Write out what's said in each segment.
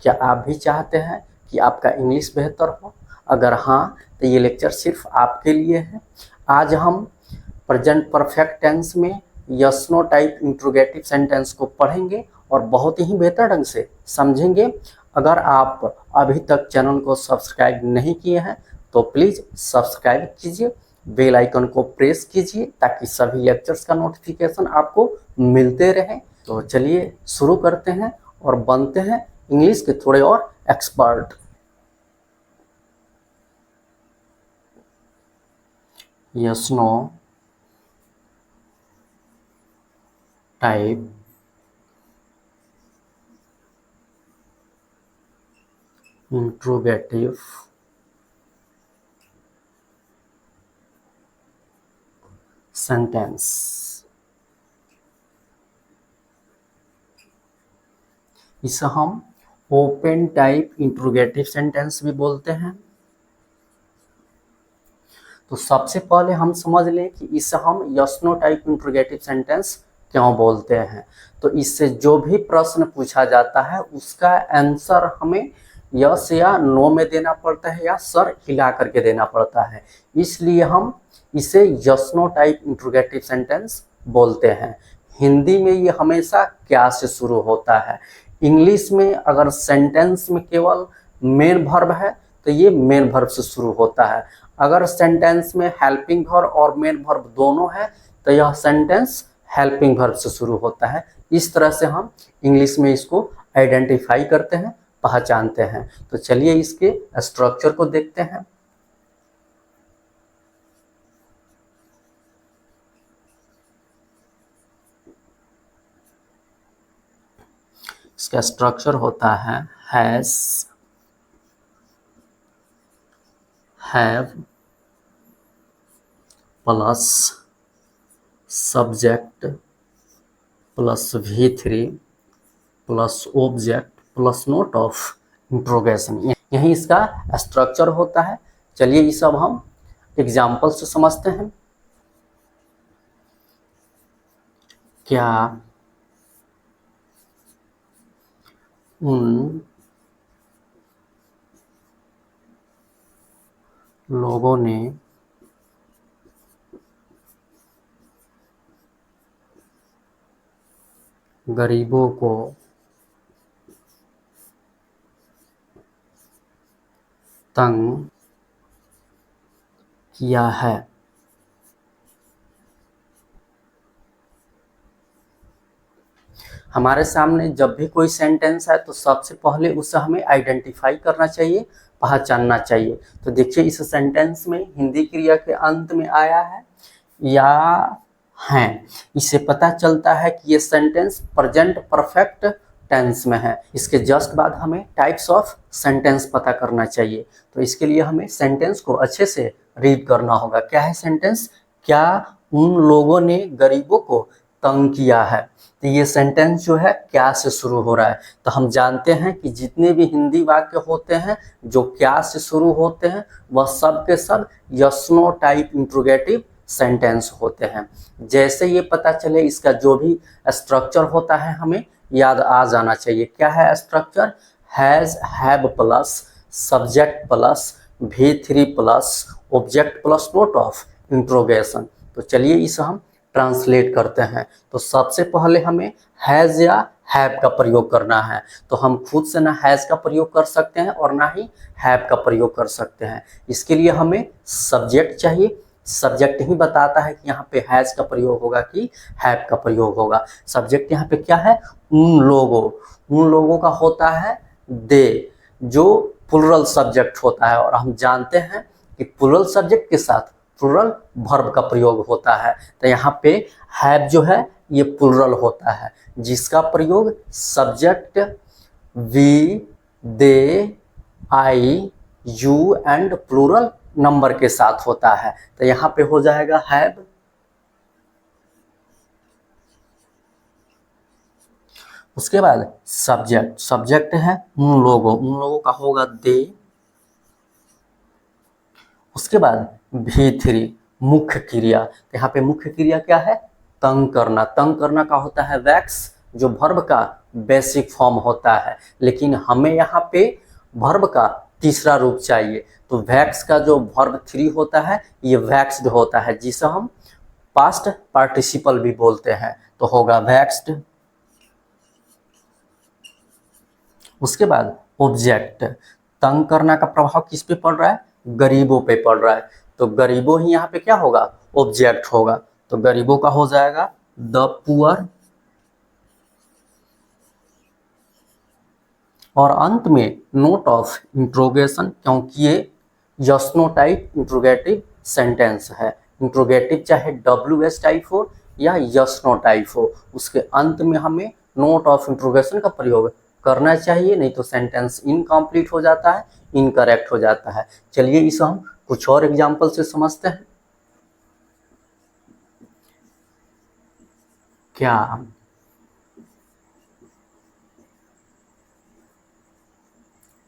क्या आप भी चाहते हैं कि आपका इंग्लिश बेहतर हो? अगर हाँ, तो ये लेक्चर सिर्फ आपके लिए है। आज हम प्रेजेंट परफेक्ट टेंस में yes no type interrogative sentence को पढ़ेंगे और बहुत ही बेहतर ढंग से समझेंगे। अगर आप अभी तक चैनल को सब्सक्राइब नहीं किए हैं तो प्लीज़ सब्सक्राइब कीजिए, बेल आइकन को प्रेस कीजिए ताकि सभी लेक्चर्स का नोटिफिकेशन आपको मिलते रहे। तो चलिए शुरू करते हैं और बनते हैं इंग्लिश के थोड़े और expert. Yes no type interrogative sentence. इसे हम ओपन टाइप इंट्रोगेटिव सेंटेंस भी बोलते हैं। तो सबसे पहले हम समझ लें कि इसे हम yes no type interrogative sentence क्यों बोलते हैं। तो इससे जो भी प्रश्न पूछा जाता है उसका आंसर हमें यस या नो में देना पड़ता है या सर हिला करके देना पड़ता है, इसलिए हम इसे yes no type interrogative sentence बोलते हैं। हिंदी में ये हमेशा क्या से शुरू होता है। इंग्लिश में अगर सेंटेंस में केवल मेन वर्ब है तो ये मेन वर्ब से शुरू होता है। अगर सेंटेंस में हेल्पिंग वर्ब और मेन वर्ब दोनों है तो यह सेंटेंस हेल्पिंग वर्ब से शुरू होता है। इस तरह से हम इंग्लिश में इसको आइडेंटिफाई करते हैं, पहचानते हैं। तो चलिए इसके स्ट्रक्चर को देखते हैं। इसका स्ट्रक्चर होता है has, have plus subject plus V3 plus object plus note of interrogation. यही इसका स्ट्रक्चर होता है। चलिए ये सब हम एग्जाम्पल से समझते हैं। क्या उन लोगों ने गरीबों को तंग किया है? हमारे सामने जब भी कोई सेंटेंस है तो सबसे पहले उसे हमें आइडेंटिफाई करना चाहिए, पहचानना चाहिए। तो देखिए इस सेंटेंस में हिंदी क्रिया के अंत में आया है या हैं। इससे पता चलता है कि ये सेंटेंस प्रेजेंट परफेक्ट टेंस में है। इसके जस्ट बाद हमें टाइप्स ऑफ सेंटेंस पता करना चाहिए। तो इसके लिए हमें सेंटेंस को अच्छे से रीड करना होगा। क्या है सेंटेंस? क्या उन लोगों ने गरीबों को तंग किया है। तो ये सेंटेंस जो है क्या से शुरू हो रहा है। तो हम जानते हैं कि जितने भी हिंदी वाक्य होते हैं जो क्या से शुरू होते हैं वह सब के सब yes no type interrogative sentence होते हैं। जैसे ये पता चले इसका जो भी स्ट्रक्चर होता है हमें याद आ जाना चाहिए। क्या है structure? Has, have plus subject plus V3 plus object plus note of interrogation. तो चलिए इसे हम ट्रांसलेट करते हैं। तो सबसे पहले हमें हैज या हैव का प्रयोग करना है। तो हम खुद से ना हैज का प्रयोग कर सकते हैं और ना ही हैव का प्रयोग कर सकते हैं। इसके लिए हमें सब्जेक्ट चाहिए। सब्जेक्ट ही बताता है कि यहाँ पे हैज का प्रयोग होगा कि हैव का प्रयोग होगा। सब्जेक्ट यहाँ पे क्या है? उन लोगों। उन लोगों का होता है दे, जो प्लुरल सब्जेक्ट होता है और हम जानते हैं कि प्लुरल सब्जेक्ट के साथ प्लुरल वर्ब का प्रयोग होता है। तो यहाँ पे हैव जो है ये प्लुरल होता है जिसका प्रयोग subject we, they, I, you and plural number के साथ होता है। तो यहाँ पे हो जाएगा हैव। उसके बाद सब्जेक्ट, सब्जेक्ट है उन लोगों का होगा दे। उसके बाद V3 मुख्य क्रिया। यहाँ पे मुख्य क्रिया क्या है? तंग करना। तंग करना का होता है वैक्स, जो वर्ब का बेसिक फॉर्म होता है, लेकिन हमें यहाँ पे वर्ब का तीसरा रूप चाहिए। तो वैक्स का जो वर्ब 3 होता है ये वैक्स्ड होता है, जिसे हम पास्ट पार्टिसिपल भी बोलते हैं। तो होगा वैक्स्ड। उसके बाद ऑब्जेक्ट, तंग करना का प्रभाव किस पे पड़ रहा है? गरीबों पे पड़ रहा है, तो गरीबों ही यहाँ पे क्या होगा? ऑब्जेक्ट होगा। तो गरीबों का हो जाएगा द पुअर, और अंत में नोट ऑफ इंट्रोगेशन, क्योंकि ये yes no type interrogative sentence है। इंट्रोगेटिव चाहे WS टाइप हो या यस नो टाइप हो, उसके अंत में हमें नोट ऑफ इंट्रोगेशन का प्रयोग करना चाहिए, नहीं तो सेंटेंस इनकम्प्लीट हो जाता है, इनकरेक्ट हो जाता है। चलिए इसे हम कुछ और एग्जाम्पल से समझते हैं। क्या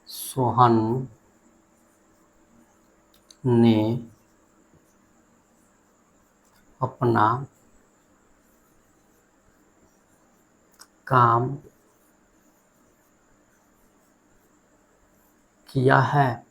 सोहन ने अपना काम किया है?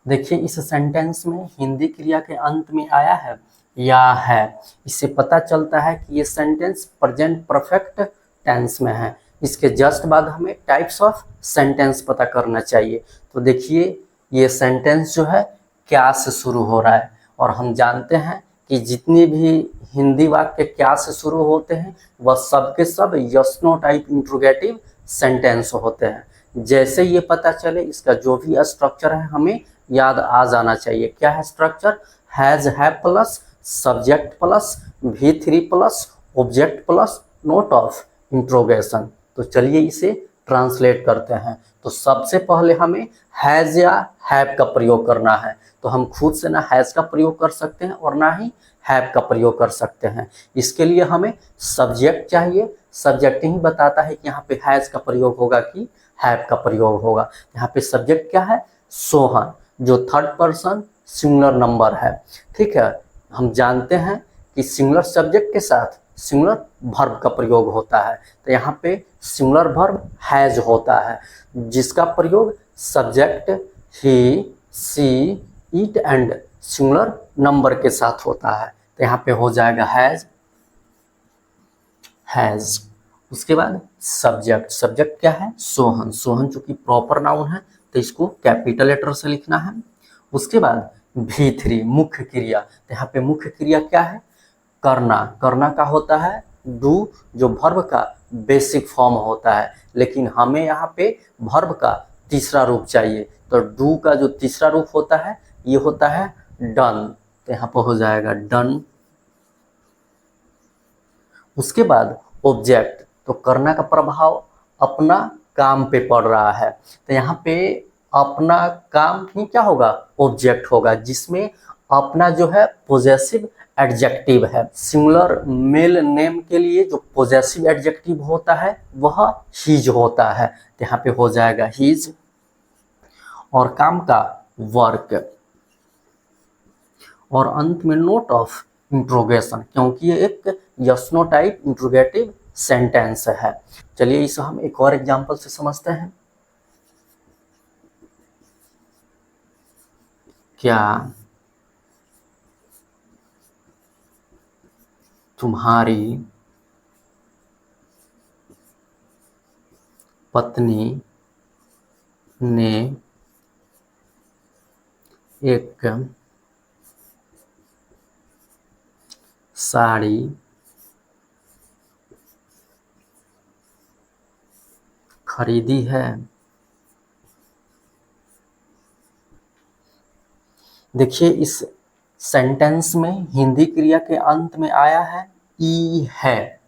देखिए इस सेंटेंस में हिंदी क्रिया के अंत में आया है या है। इससे पता चलता है कि ये सेंटेंस प्रेजेंट परफेक्ट टेंस में है। इसके जस्ट बाद हमें टाइप्स ऑफ सेंटेंस पता करना चाहिए। तो देखिए ये सेंटेंस जो है क्या से शुरू हो रहा है, और हम जानते हैं कि जितने भी हिंदी वाक्य क्या से शुरू होते हैं वह सब के सब yes no type interrogative sentence होते हैं। जैसे ये पता चले इसका जो भी स्ट्रक्चर है हमें याद आ जाना चाहिए। क्या है structure? Has, have plus subject plus V3 plus object plus note of interrogation. तो चलिए इसे ट्रांसलेट करते हैं। तो सबसे पहले हमें हैज या हैव का प्रयोग करना है। तो हम खुद से ना हैज का प्रयोग कर सकते हैं और ना ही हैव का प्रयोग कर सकते हैं। इसके लिए हमें सब्जेक्ट चाहिए। सब्जेक्ट ही बताता है कि यहाँ पे हैज का प्रयोग होगा कि हैव का प्रयोग होगा। यहाँ पे सब्जेक्ट क्या है? सोहन, जो थर्ड पर्सन सिंगुलर नंबर है। ठीक है, हम जानते हैं कि सिंगुलर सब्जेक्ट के साथ सिंगुलर वर्ब का प्रयोग होता है। तो यहाँ पे सिंगुलर वर्ब हैज होता है, जिसका प्रयोग subject he, she, it and singular number के साथ होता है। तो यहाँ पे हो जाएगा हैज, हैज। उसके बाद सब्जेक्ट, सब्जेक्ट क्या है? सोहन, सोहन चूंकि प्रॉपर नाउन है तो इसको कैपिटल लेटर से लिखना है। उसके बाद V3 मुख्य क्रिया। तो यहाँ पे मुख्य क्रिया क्या है? करना, करना का होता है डू, जो वर्ब का बेसिक फॉर्म होता है, लेकिन हमें यहाँ पे वर्ब का तीसरा रूप चाहिए। तो डू का जो तीसरा रूप होता है ये होता है डन। तो यहाँ पर हो जाएगा डन। उसके बाद ऑब्जेक्ट, तो करना का प्रभाव अपना काम पे पड़ रहा है। तो यहाँ पे अपना काम ही क्या होगा? ऑब्जेक्ट होगा, जिसमें अपना जो है पोजेसिव एडजेक्टिव है। सिंगुलर मेल नेम के लिए जो पोजेसिव एडजेक्टिव होता है वह हीज होता है। तो यहाँ पे हो जाएगा हीज। और काम का वर्क, और अंत में नोट ऑफ इंट्रोगेशन, क्योंकि ये एक yes no type interrogative sentence है। चलिए इसे हम एक और एग्जांपल से समझते हैं। क्या तुम्हारी पत्नी ने एक साड़ी खरीदी है? देखिए इस सेंटेंस में हिंदी क्रिया के अंत में आया है ई है।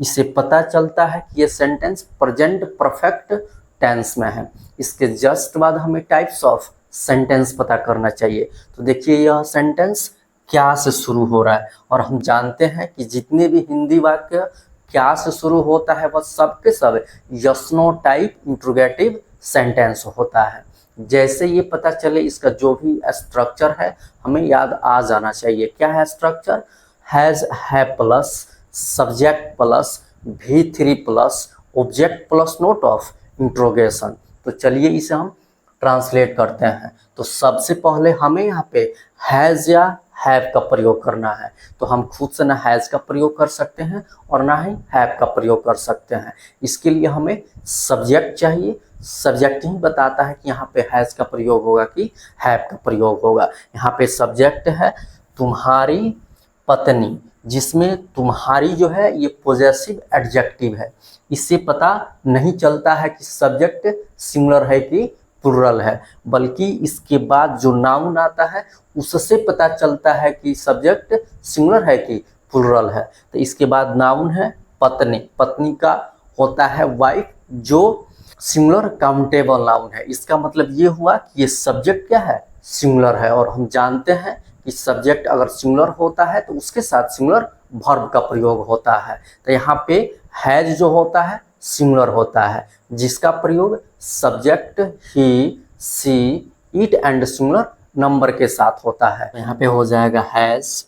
इससे पता चलता है कि ये सेंटेंस प्रेजेंट परफेक्ट टेंस में है। इसके जस्ट बाद हमें टाइप्स ऑफ सेंटेंस पता करना चाहिए। तो देखिए यह सेंटेंस क्या से शुरू हो रहा है, और हम जानते हैं कि जितने भी हिंदी वाक्य क्या से शुरू होता है वह सब के सब yes no type interrogative sentence होता है। जैसे ये पता चले इसका जो भी स्ट्रक्चर है हमें याद आ जाना चाहिए। क्या है structure? Has, have plus subject plus V3 plus object plus note of interrogation. तो चलिए इसे हम ट्रांसलेट करते हैं। तो सबसे पहले हमें यहाँ पे हैज़ या हैव का प्रयोग करना है। तो हम खुद से ना हैज़ का प्रयोग कर सकते हैं और ना ही हैव का प्रयोग कर सकते हैं। इसके लिए हमें सब्जेक्ट चाहिए। सब्जेक्ट ही बताता है कि यहाँ पे हैज़ का प्रयोग होगा कि हैव का प्रयोग होगा। यहाँ पे सब्जेक्ट है तुम्हारी पत्नी, जिसमें तुम्हारी जो है ये पॉजेसिव एडजेक्टिव है। इससे पता नहीं चलता है कि सब्जेक्ट सिंगुलर है कि प्लुरल है, बल्कि इसके बाद जो नाउन आता है उससे पता चलता है कि सब्जेक्ट सिंगुलर है कि प्लुरल है। तो इसके बाद नाउन है पत्नी। पत्नी का होता है वाइफ, जो सिंगुलर काउंटेबल नाउन है। इसका मतलब ये हुआ कि ये सब्जेक्ट क्या है, सिंगुलर है। और हम जानते हैं कि सब्जेक्ट अगर सिंगुलर होता है तो उसके साथ सिंगुलर वर्ब का प्रयोग होता है। तो यहाँ पे हैज जो होता है सिंगुलर होता है, जिसका प्रयोग subject he, she, it and singular number के साथ होता है। यहाँ पे हो जाएगा हैज,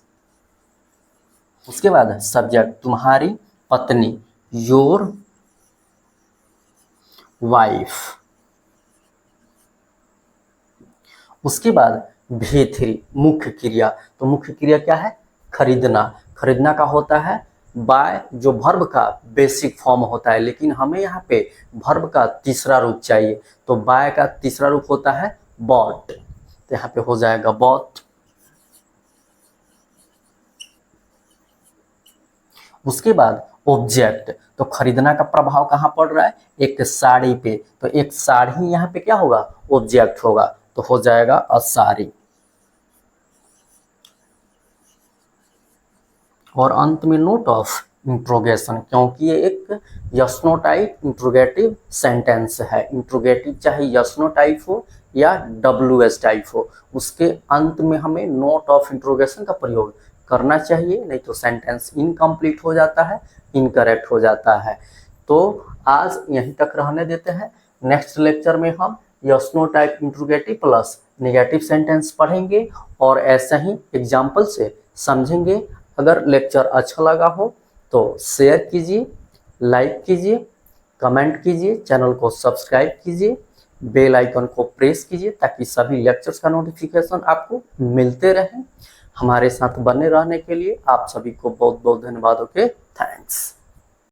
उसके बाद सब्जेक्ट तुम्हारी पत्नी, योर वाइफ, उसके बाद V3 मुख्य क्रिया। तो मुख्य क्रिया क्या है, खरीदना। खरीदना का होता है बाय, जो वर्ब का बेसिक फॉर्म होता है, लेकिन हमें यहाँ पे वर्ब का तीसरा रूप चाहिए। तो बाय का तीसरा रूप होता है बॉट। तो यहाँ पे हो जाएगा बॉट। उसके बाद ऑब्जेक्ट। तो खरीदना का प्रभाव कहाँ पड़ रहा है, एक साड़ी पे। तो एक साड़ी यहाँ पे क्या होगा, ऑब्जेक्ट होगा। तो हो जाएगा अ साड़ी। और अंत में नोट ऑफ इंट्रोगेशन, क्योंकि ये एक yes no type interrogative sentence है। इंट्रोगेटिव चाहे यस नो टाइप हो या WS टाइप हो, उसके अंत में हमें नोट ऑफ इंट्रोगेशन का प्रयोग करना चाहिए, नहीं तो सेंटेंस इनकम्प्लीट हो जाता है, इनकरेक्ट हो जाता है। तो आज यहीं तक रहने देते हैं। नेक्स्ट लेक्चर में हम yes no type interrogative plus negative sentence पढ़ेंगे और ऐसा ही एग्जाम्पल से समझेंगे। अगर लेक्चर अच्छा लगा हो तो शेयर कीजिए, लाइक कीजिए, कमेंट कीजिए, चैनल को सब्सक्राइब कीजिए, बेल आइकन को प्रेस कीजिए, ताकि सभी लेक्चर्स का नोटिफिकेशन आपको मिलते रहे। हमारे साथ बने रहने के लिए आप सभी को बहुत बहुत धन्यवाद। Okay, thanks.